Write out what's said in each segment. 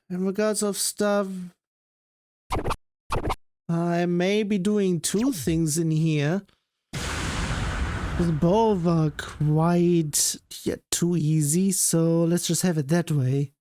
in regards of stuff, I may be doing two things in here. But both are quite too easy, so let's just have it that way.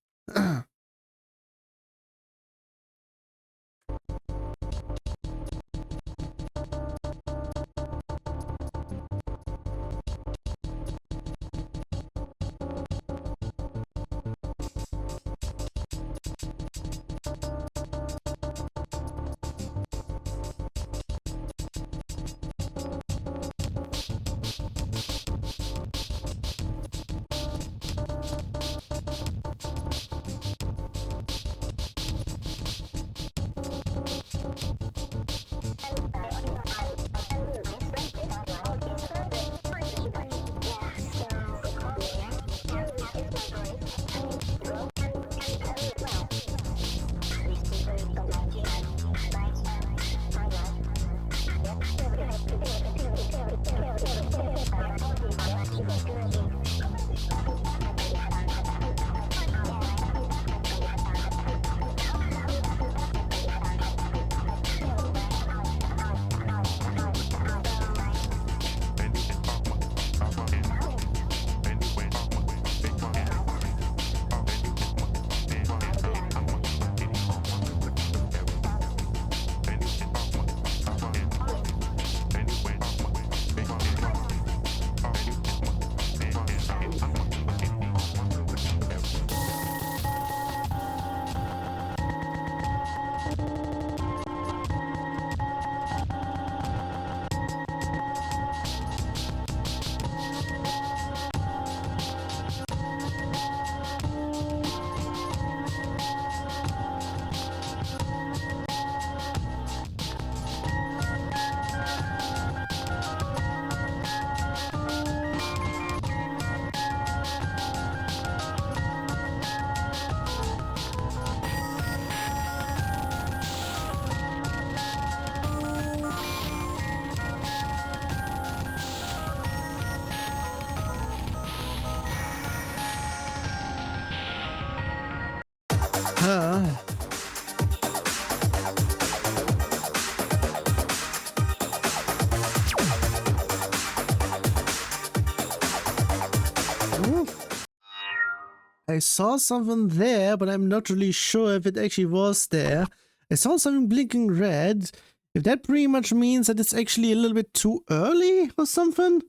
I saw something there, but I'm not really sure if it actually was there. I saw something blinking red. If that pretty much means that it's actually a little bit too early or something?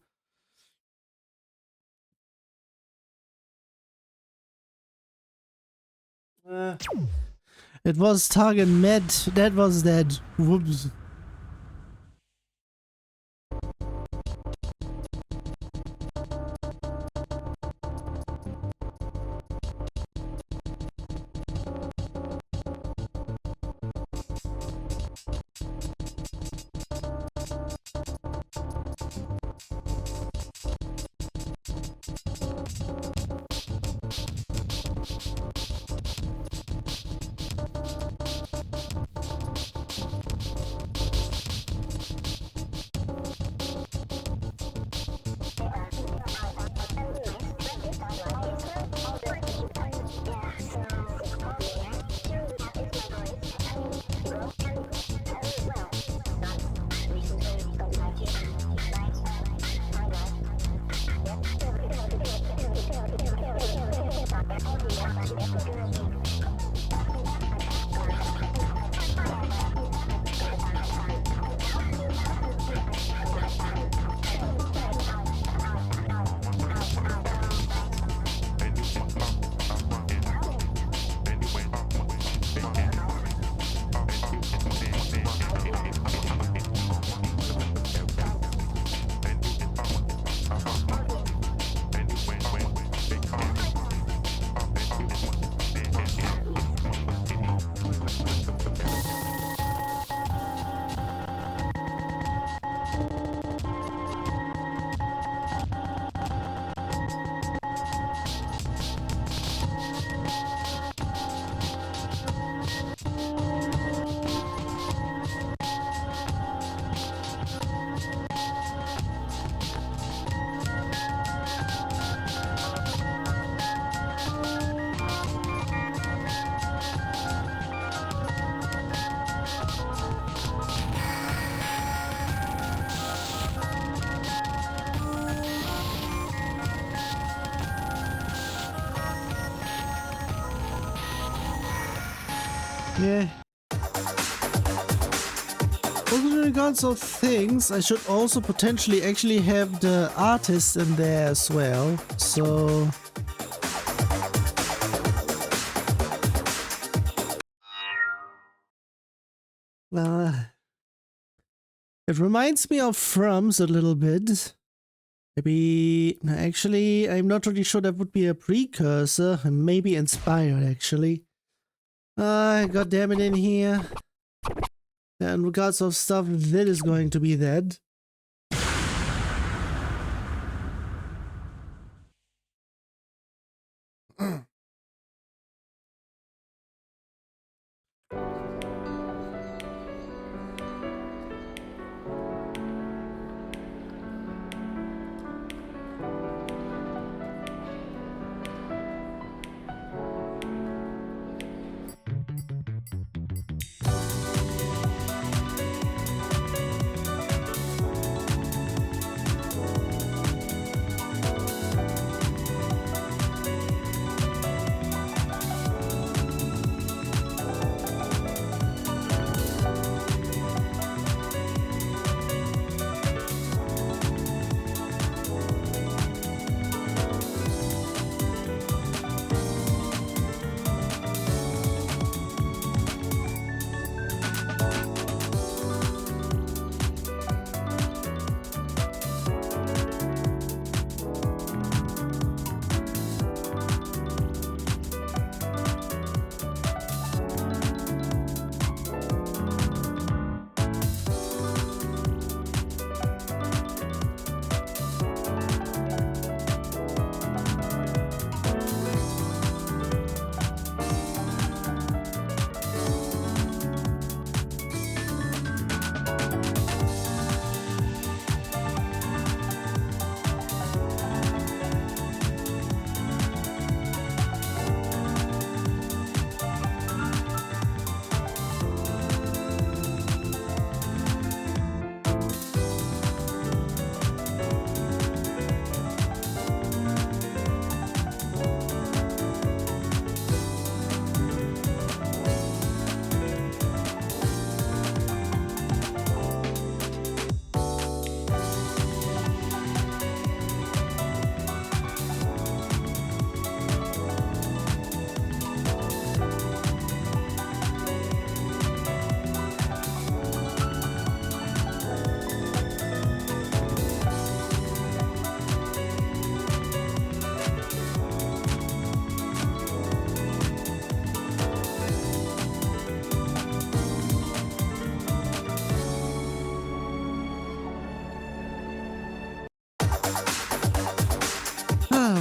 It was target met. That was that. Whoops. Yeah. Also, in regards of things, I should also potentially actually have the artist in there as well. So it reminds me of Frums a little bit. Maybe, no, actually, I'm not really sure that would be a precursor. Maybe inspired, actually. I got damn it in here. In regards of stuff, that is going to be that.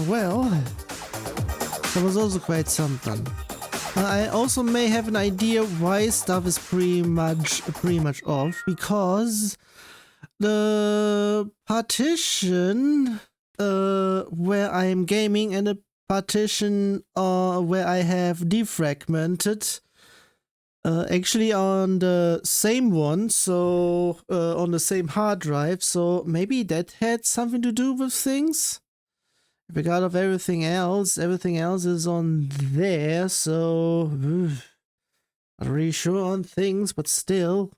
Well, that was also quite something. I also may have an idea why stuff is pretty much off, because the partition where I am gaming and the partition where I have defragmented actually on the same one, so on the same hard drive, so maybe that had something to do with things. If I got off everything else is on there, so not really sure on things, but still.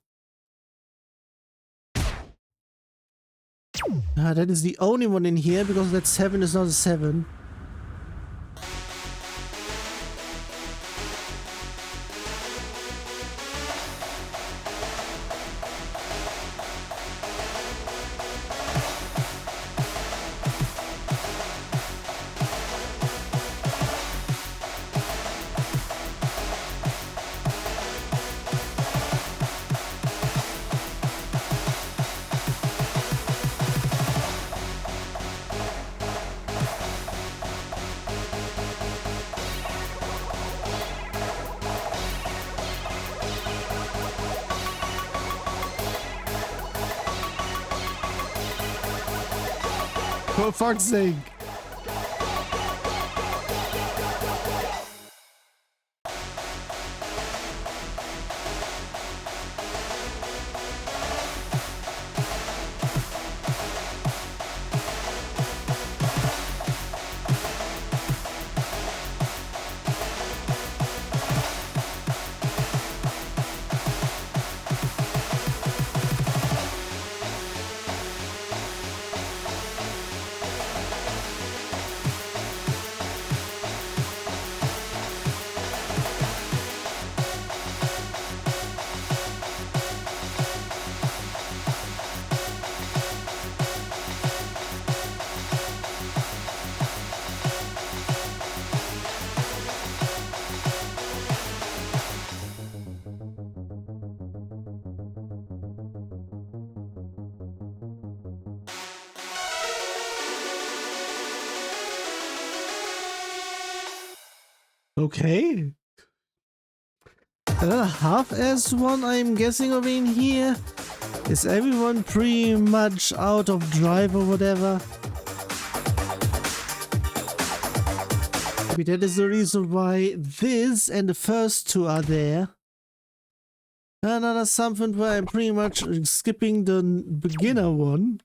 That is the only one in here, because that 7 is not a 7. For fuck's sake. Okay. Another half-assed one I'm guessing of in here. Is everyone pretty much out of drive or whatever? Maybe that is the reason why this and the first two are there. Another something where I'm pretty much skipping the beginner one.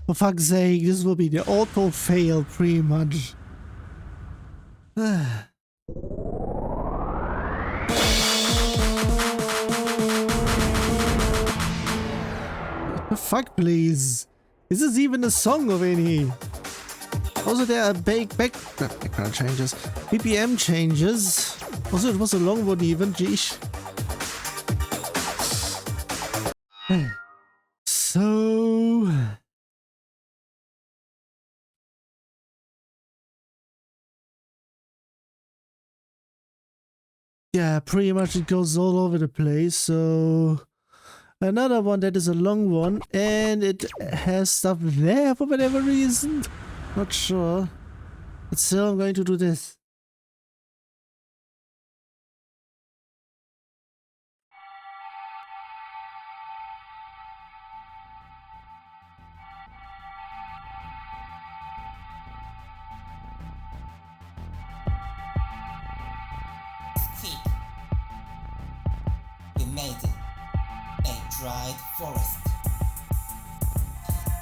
For fuck's sake, this will be the auto fail pretty much. The fuck, please. Is this even a song of any? Also, there are background changes, BPM changes. Also, it was a long one even, geesh. So... yeah, pretty much it goes all over the place, so... another one that is a long one, and it has stuff there for whatever reason. Not sure. But still, I'm going to do this. We made it. A dried forest.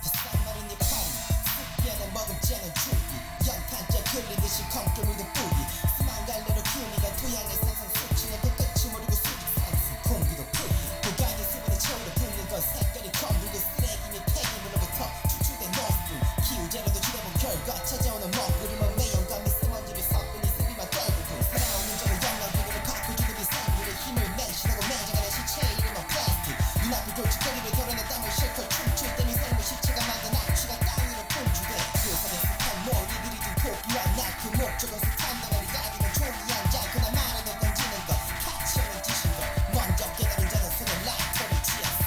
뱃살마른 이파리 숲에는 먹음자는 줄기 연탄재 흘리듯이 검토물도 뿌리 수만갈래로 기운이가 토양의 산성 수치는 그 끝이 모르고 수직산수 공기도 풀기 고강의 수분에 채우려 붓는 건 색깔이 검리고 쓰레기니 폐기물로부터 추출된 노수 기후재료도 줄여본 결과 찾아오는 먹구름은 매연과 미세먼지를 섞으니 습기만 떨구고 살아오는 점을 영양분으로 바꿔주는 이 생물의 힘을 맹신하고 맹장하는 시체의 이름은 플라스틱 눈앞을 돌직거리를 덜어내 땀을 실컷 춤출 때 네 삶의 시체가 만든 악취가 땅 위로 분주돼 그 산에 습한 모기들이 든 포기한 날그 목적은 숱한 덩어리 아니면 종이 앉아 그날 말하며 던지는 것 가치 없는 짓인 걸 먼저 깨달은 자는 손에 라이터를 쥐었어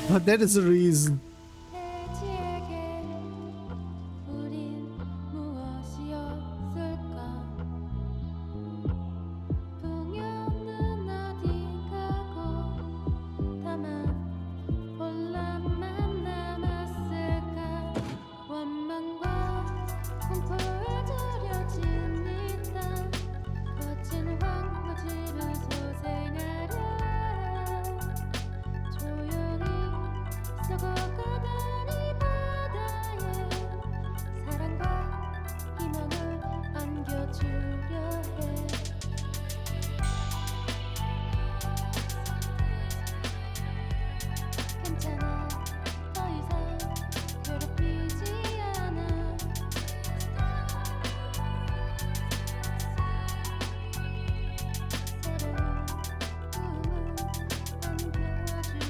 But that is the reason. 돼지에게 우린 무엇이었을까 풍요는 어디 가고 다만 혼란만 남았을까 원망과 공포에 두려진 이땅 거친 황무지를 소생하려 조용히 썩어가던 이 바다에 사랑과 희망을 안겨주려 해 괜찮아 더 이상 괴롭히지 않아 새로운 꿈을 안겨줄게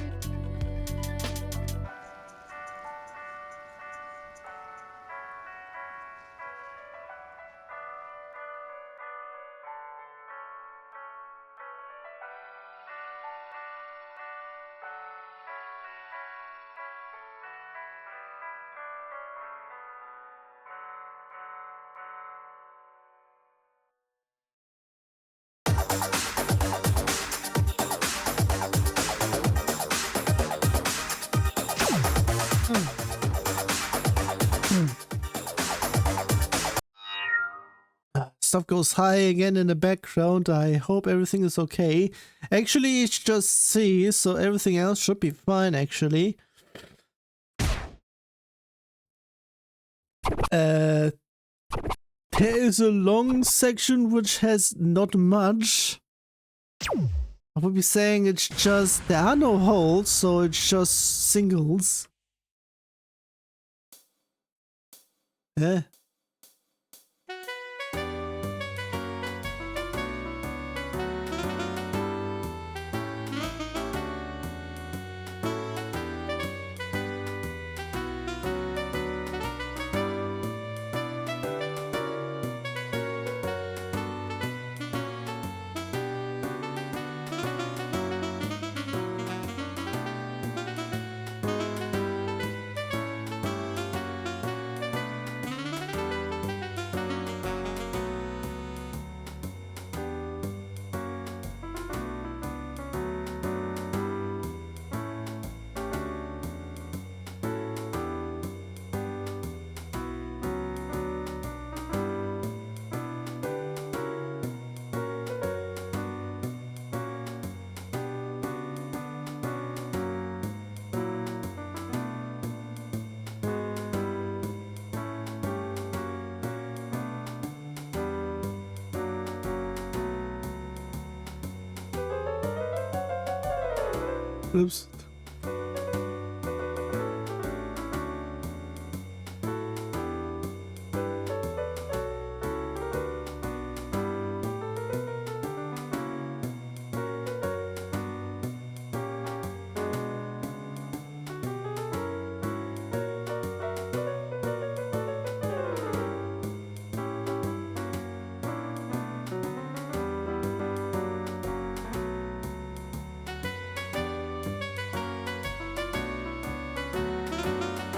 Stuff goes high again in the background. I hope everything is okay. Actually, it's just C, so everything else should be fine, actually. There is a long section which has not much. I would be saying it's just, there are no holes, so it's just singles. Eh. Oops.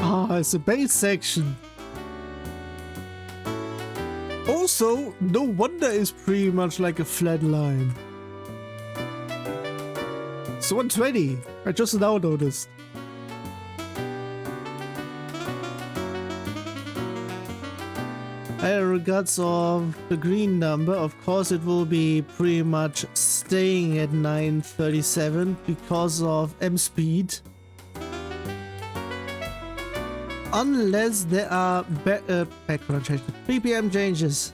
Ah, it's a base section. Also, no wonder it's pretty much like a flat line. It's 120. I just now noticed. I regards of the green number, of course it will be pretty much staying at 937 because of M speed. Unless there are background changes, BPM changes.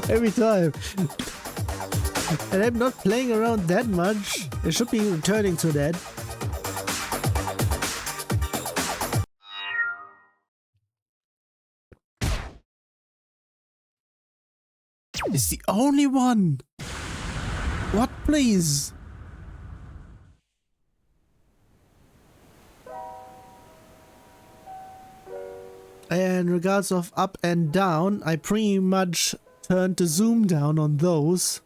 Every time. And I'm not playing around that much. I should be returning to that. It's the only one. What, please? And in regards of up and down, I pretty much turned the zoom down on those.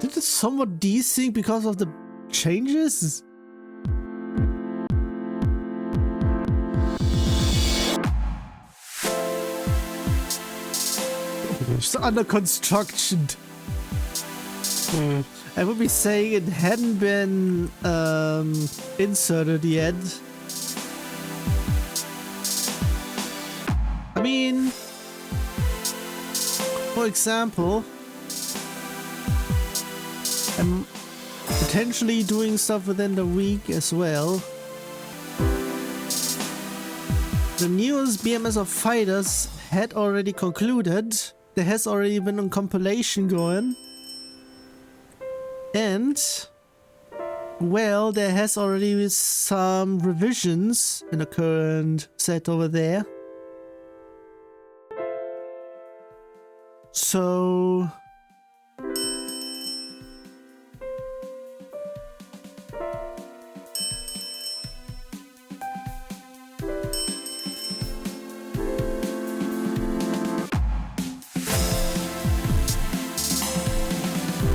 Did it somewhat desync because of the changes? It's under construction. I would be saying it hadn't been inserted yet. I mean, for example, I'm potentially doing stuff within the week as well. The newest BMS of Fighters had already concluded. There has already been a compilation going. And, well, there has already been some revisions in the current set over there. So...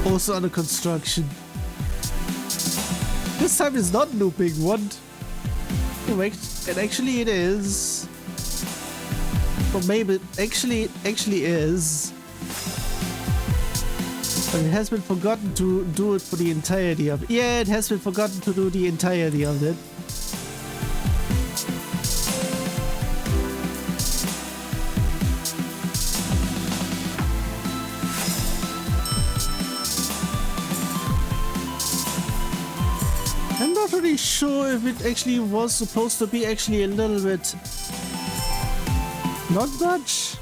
also under construction. This time it's not looping. What? And actually it is. Or maybe it actually is. But it has been forgotten to do it for the entirety of it. Yeah, it has been forgotten to do the entirety of it. I'm not really sure if it actually was supposed to be actually a little bit not much,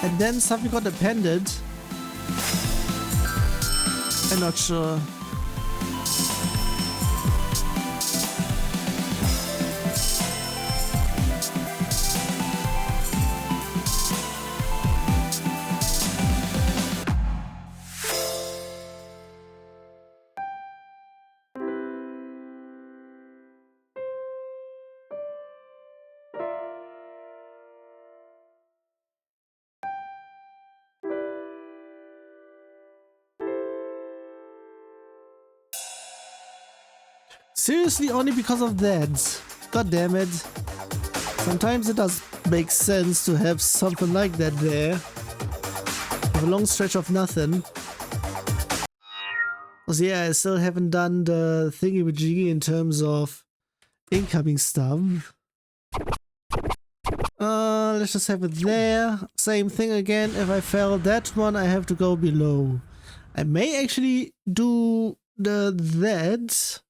and then something got appended. I'm not sure. Seriously, only because of that. God damn it. Sometimes it does make sense to have something like that there. With a long stretch of nothing. Because yeah, I still haven't done the thingy with Jiggy in terms of incoming stuff. Let's just have it there. Same thing again. If I fail that one, I have to go below. I may actually do that.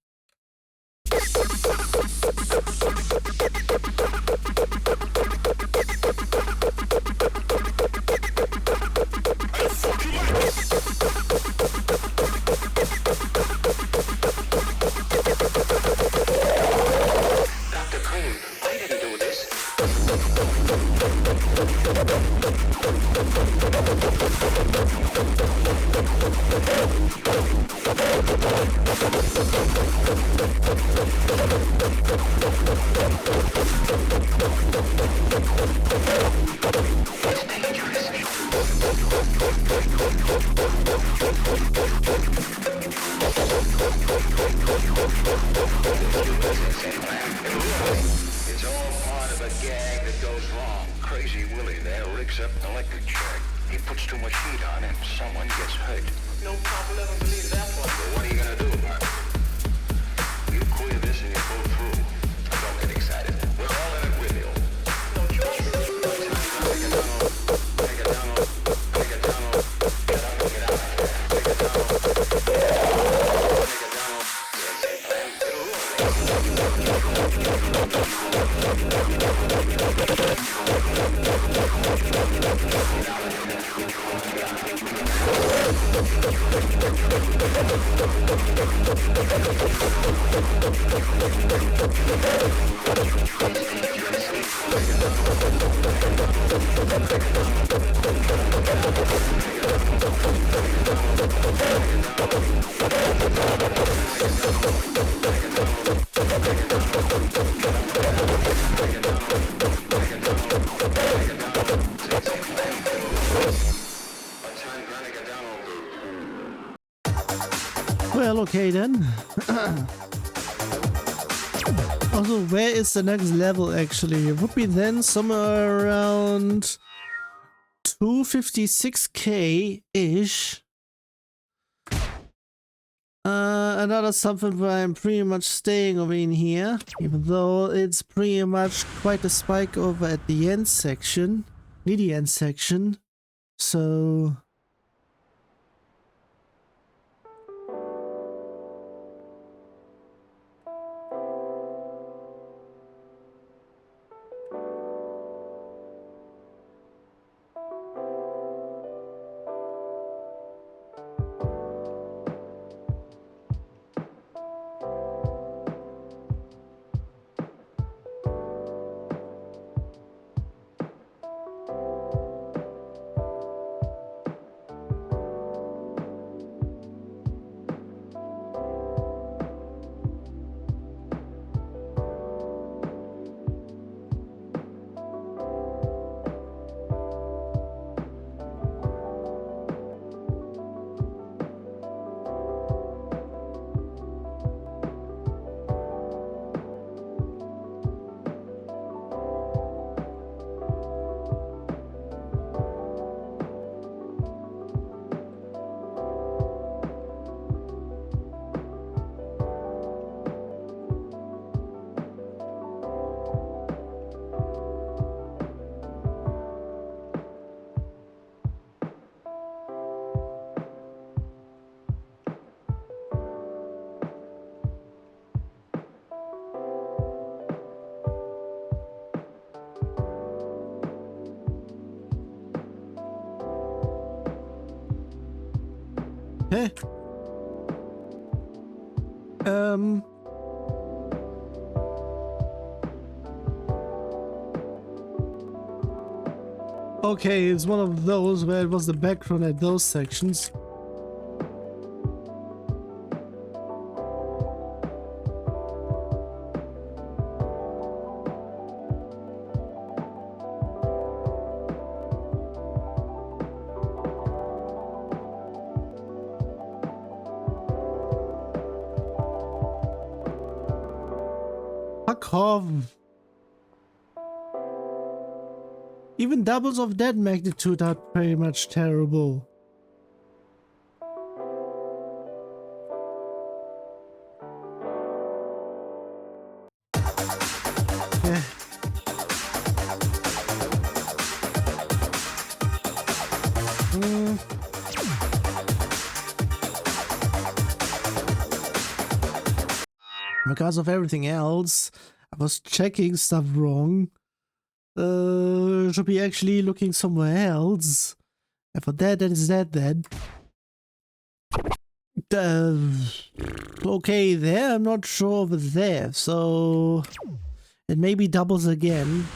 It's all part of a gag that goes wrong. Crazy Willie there rigs up an electric chair. He puts too much heat on it, someone gets hurt. No cop will ever believe that one. But what are you gonna do about it? You queer this and you pull through. Don't get excited. We're all in it with you. No choice. Take it down. Take it down. Get up and get out. Take it down. Take it down. Well, okay then. Also, where is the next level actually? It would be then somewhere around 256k-ish. Another something where I'm pretty much staying over in here, even though it's pretty much quite a spike over at the end section, near the end section. So Hä? Okay, it's one of those where it was the background at those sections. Fuck off. Even doubles of that magnitude are pretty much terrible. Yeah. Because of everything else, I was checking stuff wrong. Should be actually looking somewhere else. And for that is that then. Okay, there, I'm not sure over there, so it maybe doubles again.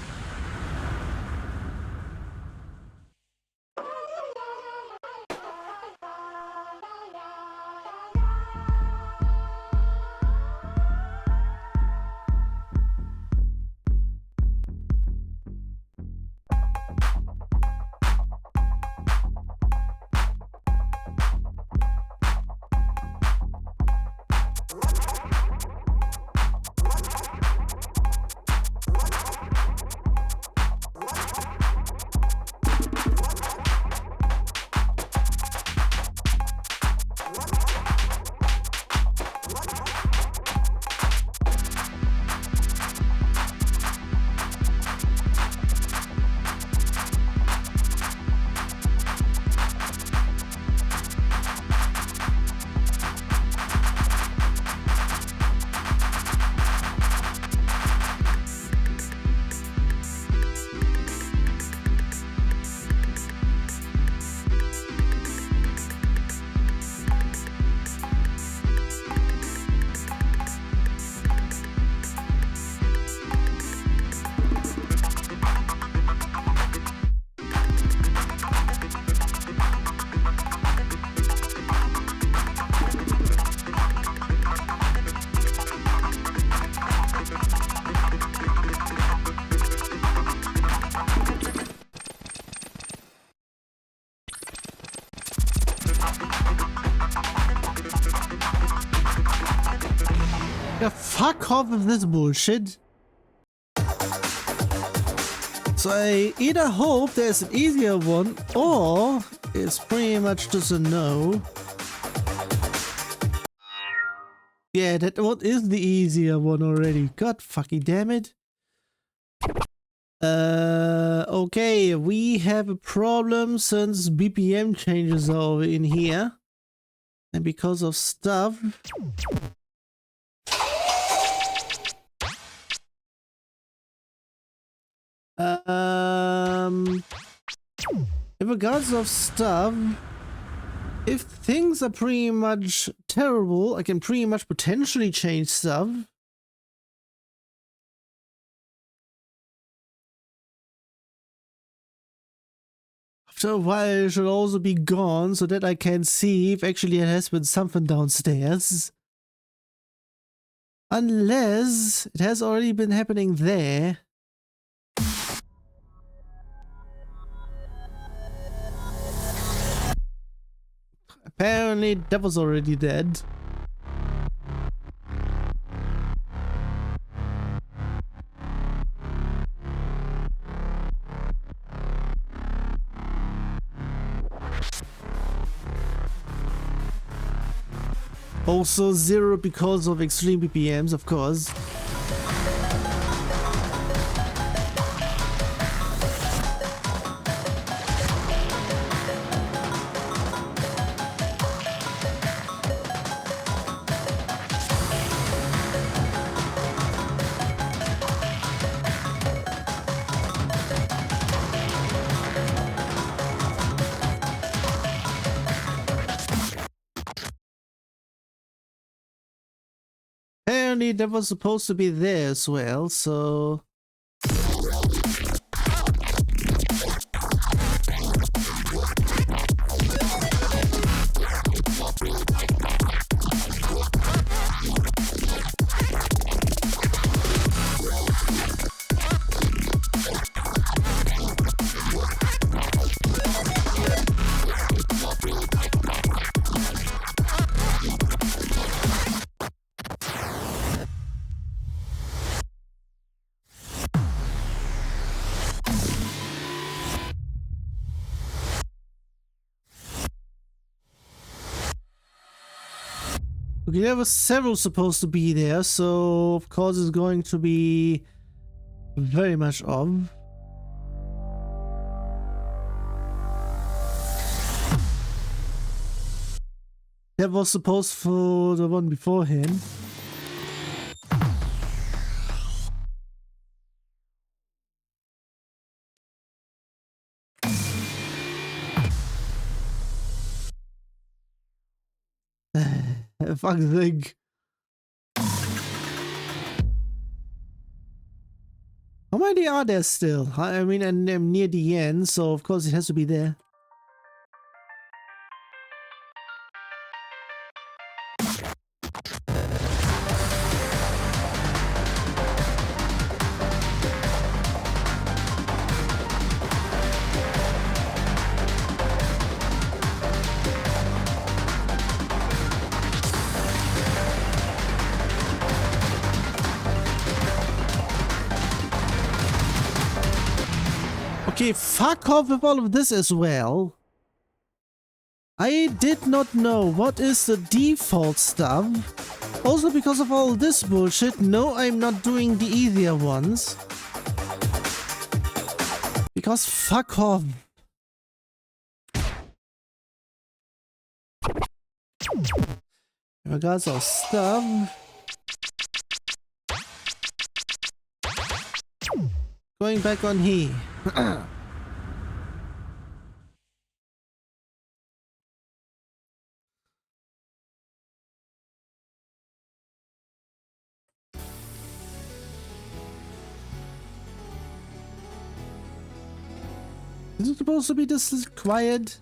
fuck off with this bullshit. So I either hope there's an easier one, or it's pretty much just a no. Yeah, that one is the easier one already. God fucking damn it. Okay, we have a problem since BPM changes are over in here. And because of stuff. In regards of stuff, if things are pretty much terrible, I can pretty much potentially change stuff. After a while it should also be gone so that I can see if actually it has been something downstairs. Unless it has already been happening there. Apparently that was already dead. Also 0 because of extreme BPMs, of course. Apparently that was supposed to be there as well, so... Okay, there were several supposed to be there, so of course it's going to be very much off. That was supposed for the one before him. Fuck thing. How many are there still? I mean, and I'm near the end, so of course it has to be there. Okay, fuck off with all of this as well. I did not know what is the default stuff. Also because of all this bullshit, no, I'm not doing the easier ones. Because fuck off. In regards of stuff. Going back on here. Is it supposed to be this quiet?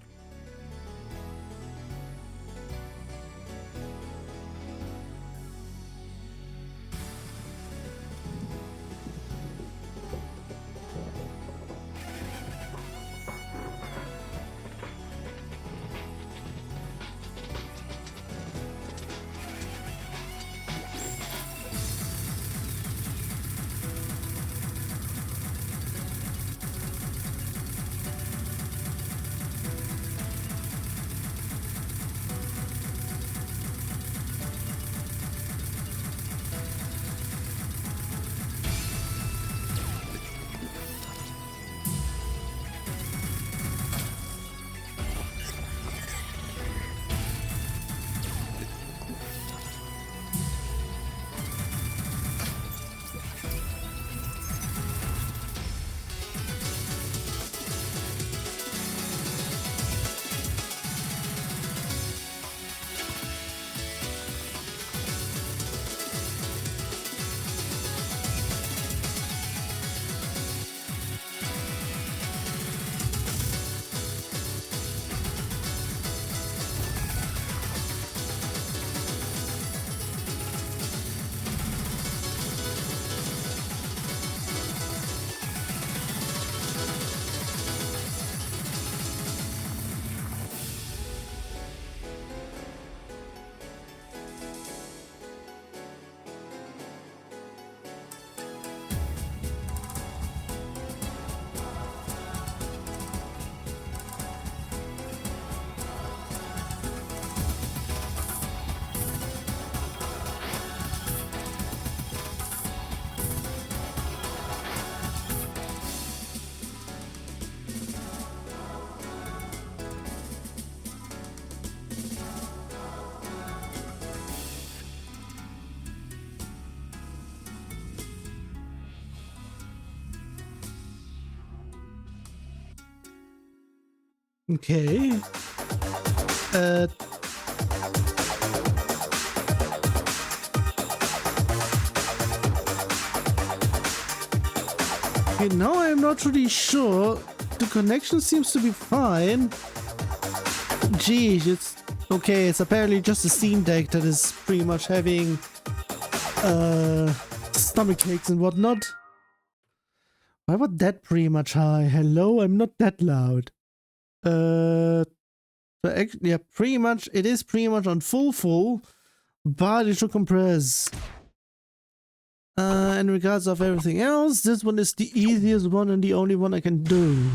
Okay. Okay, now I'm not really sure. The connection seems to be fine. Geez, it's okay. It's apparently just a Steam Deck that is pretty much having stomach aches and whatnot. Why was that pretty much high? Hello, I'm not that loud. So yeah, pretty much it is pretty much on full, but it should compress. In regards of everything else, this one is the easiest one and the only one I can do.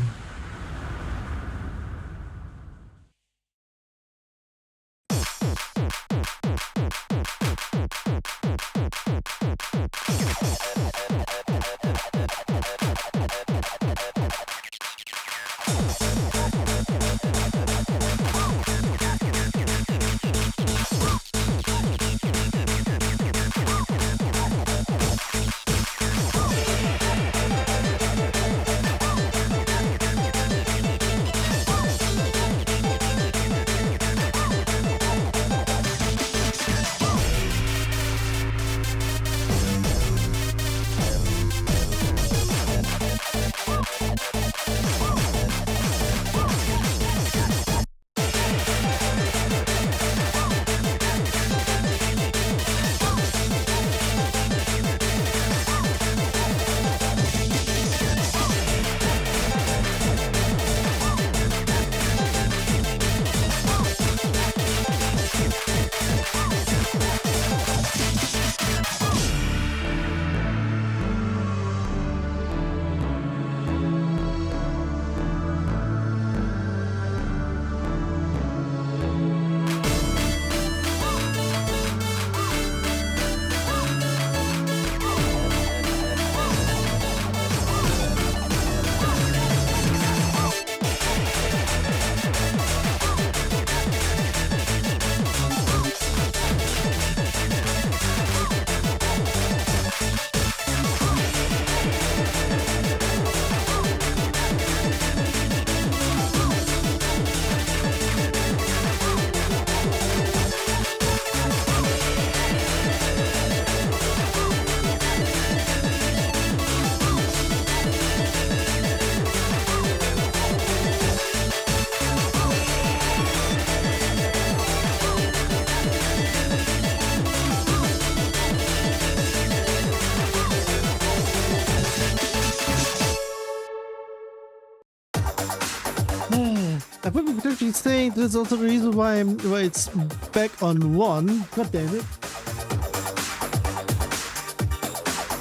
I would be potentially saying this is also the reason why it's back on 1. God damn it.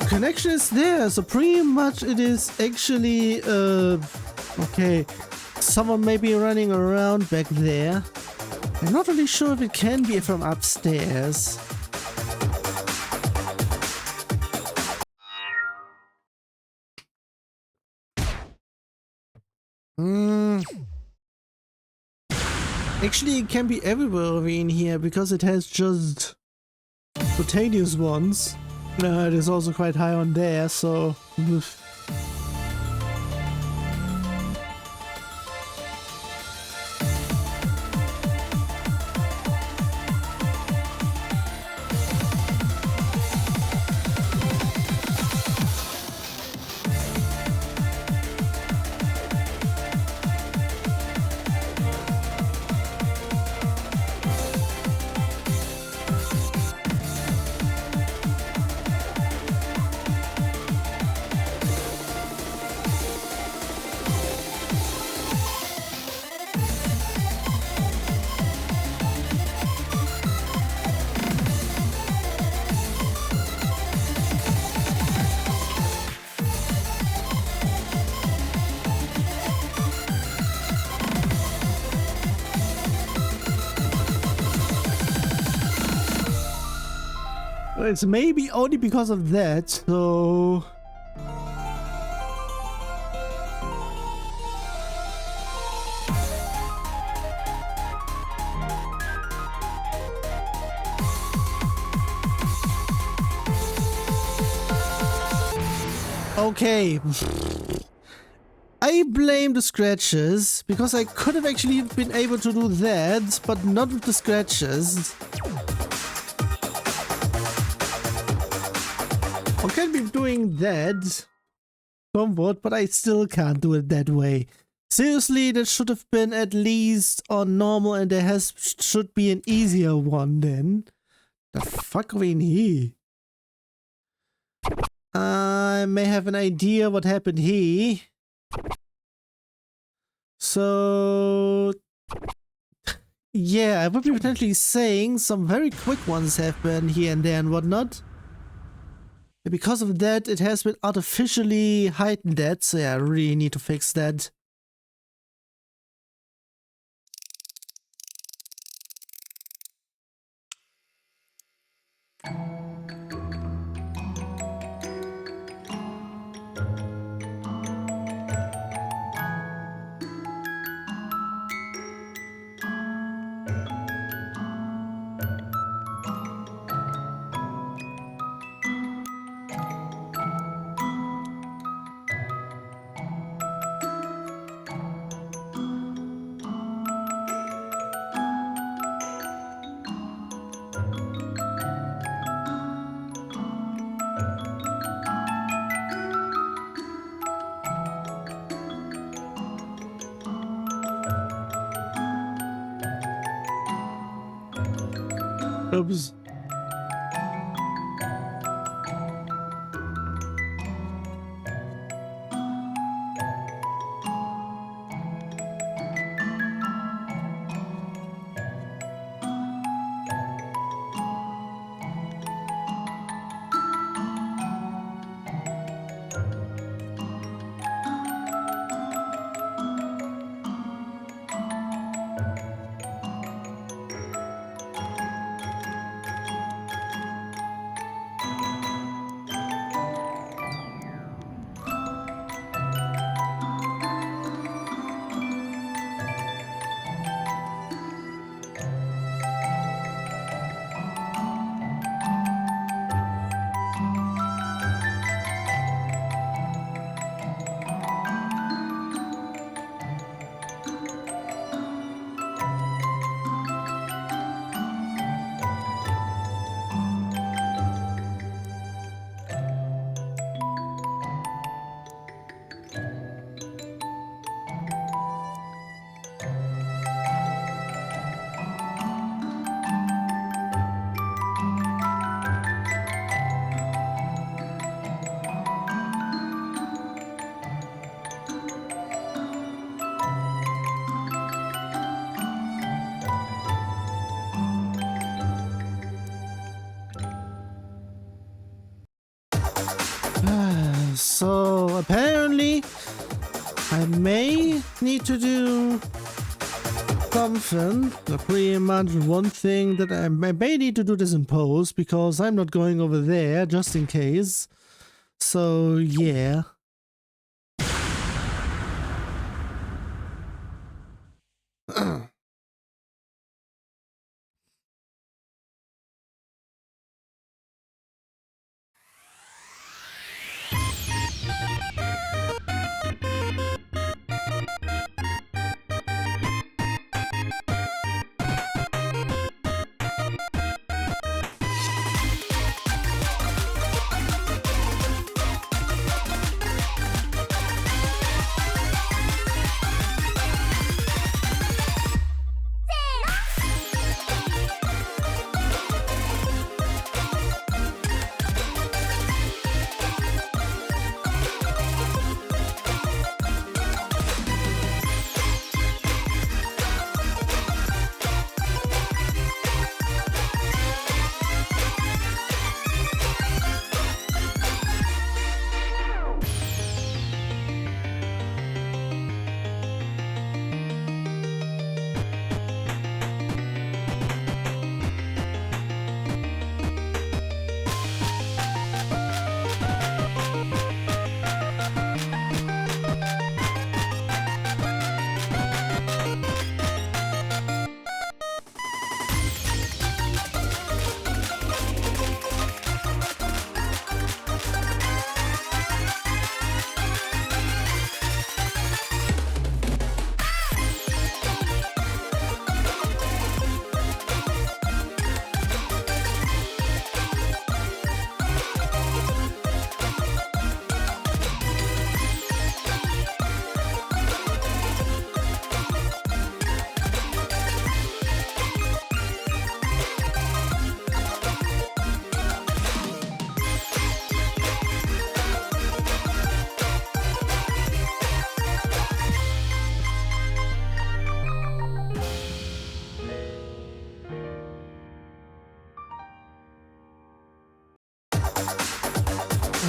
Connection is there, so pretty much it is actually okay. Someone may be running around back there. I'm not really sure if it can be from upstairs. Actually, it can be everywhere over in here because it has just spontaneous ones. It is also quite high on there, so... It's maybe only because of that, so... Okay. I blame the scratches, because I could have actually been able to do that, but not with the scratches. I can be doing that somewhat, but I still can't do it that way. Seriously, that should have been at least on normal, and there should be an easier one then. The fuck are we in here? I may have an idea what happened here. So yeah, I would be potentially saying some very quick ones have been here and there and whatnot. And because of that, it has been artificially heightened that, so yeah, I really need to fix that. Oops. So apparently I may need to do something. Pretty much one thing that I may need to do this in post, because I'm not going over there just in case. So yeah.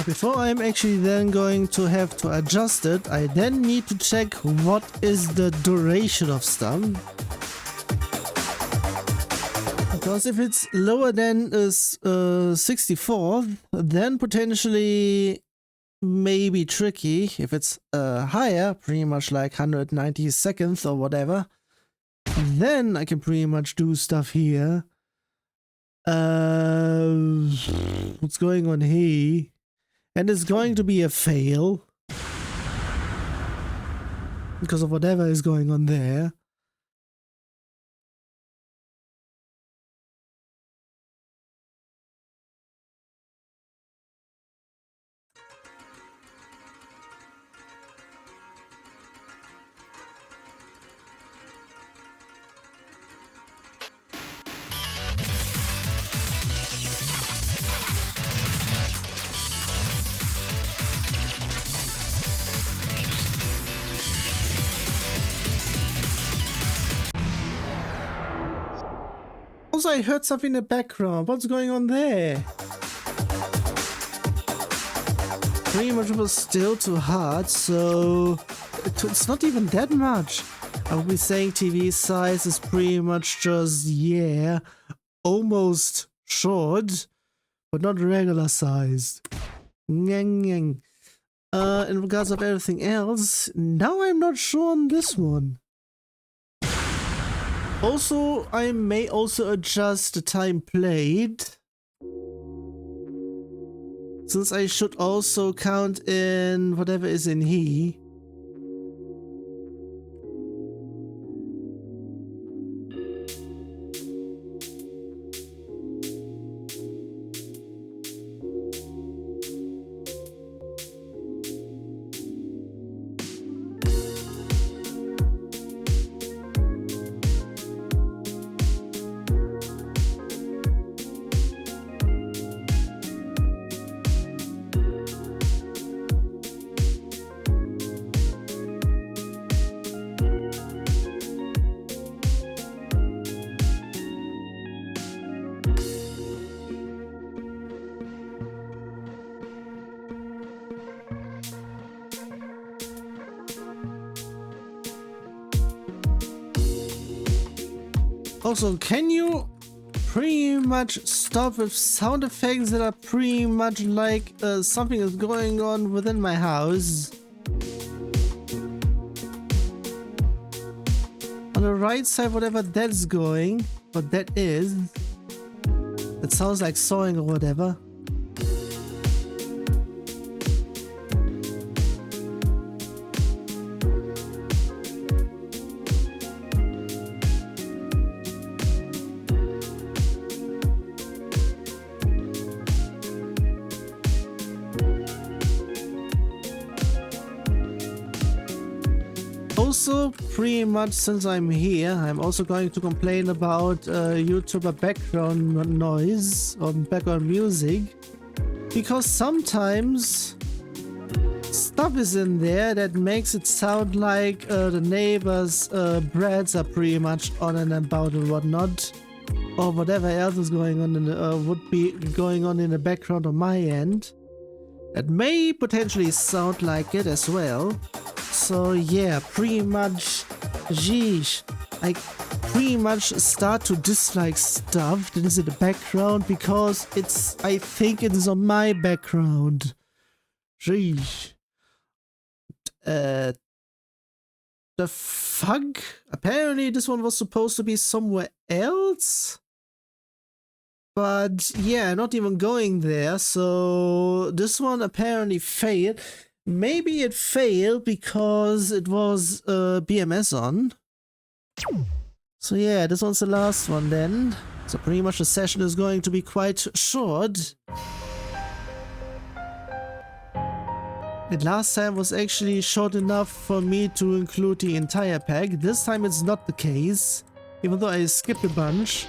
Before I'm actually then going to have to adjust it, I then need to check what is the duration of stuff. Because if it's lower than 64, then potentially maybe tricky. If it's higher, pretty much like 190 seconds or whatever, then I can pretty much do stuff here. What's going on here? And it's going to be a fail because of whatever is going on there. Also, I heard something in the background. What's going on there? Pretty much was still too hard, so it's not even that much. I would be saying TV size is pretty much just, yeah, almost short, but not regular sized. Nyang, nyang. In regards of everything else, now I'm not sure on this one. Also, I may also adjust the time played, since I should also count in whatever is in here. Also, can you pretty much stop with sound effects that are pretty much like something is going on within my house? On the right side, whatever that's going, what that is, it sounds like sawing or whatever. Also, pretty much since I'm here, I'm also going to complain about YouTuber background noise or background music, because sometimes stuff is in there that makes it sound like the neighbors' breads are pretty much on and about and whatnot, or whatever else is going on in the, would be going on in the background on my end. That may potentially sound like it as well. So yeah, pretty much, geesh, I pretty much start to dislike stuff that is in the background because I think it is on my background. Geesh. The fuck? Apparently this one was supposed to be somewhere else? But yeah, not even going there, so this one apparently failed. Maybe it failed because it was BMS on. So yeah, this one's the last one then. So pretty much the session is going to be quite short. The last time was actually short enough for me to include the entire pack. This time it's not the case, even though I skipped a bunch.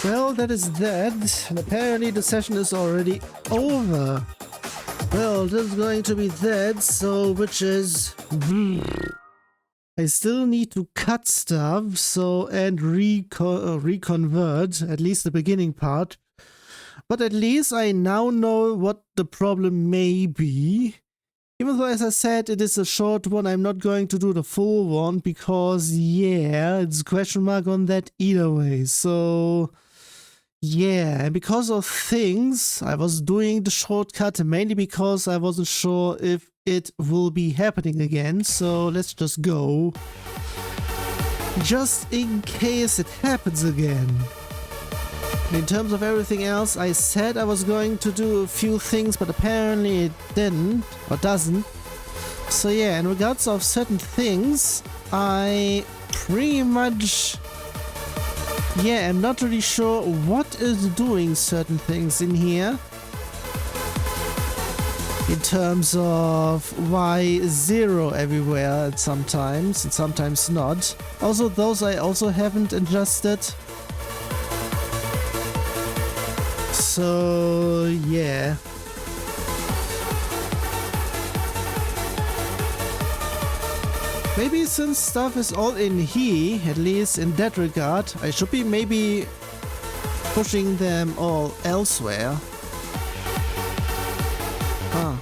Well, that is that. And apparently the session is already over. Well, this is going to be that, so which is... I still need to cut stuff, so, and reconvert, at least the beginning part. But at least I now know what the problem may be. Even though, as I said, it is a short one, I'm not going to do the full one, because, yeah, it's a question mark on that either way, so... Yeah, and because of things, I was doing the shortcut mainly because I wasn't sure if it will be happening again, so let's just go. Just in case it happens again. In terms of everything else, I said I was going to do a few things, but apparently it didn't, or doesn't. So yeah, in regards of certain things, I pretty much... Yeah, I'm not really sure what is doing certain things in here. In terms of Y0 everywhere sometimes, and sometimes not. Also, those I also haven't adjusted. So, yeah. Maybe since stuff is all in here, at least in that regard, I should be maybe pushing them all elsewhere. Huh.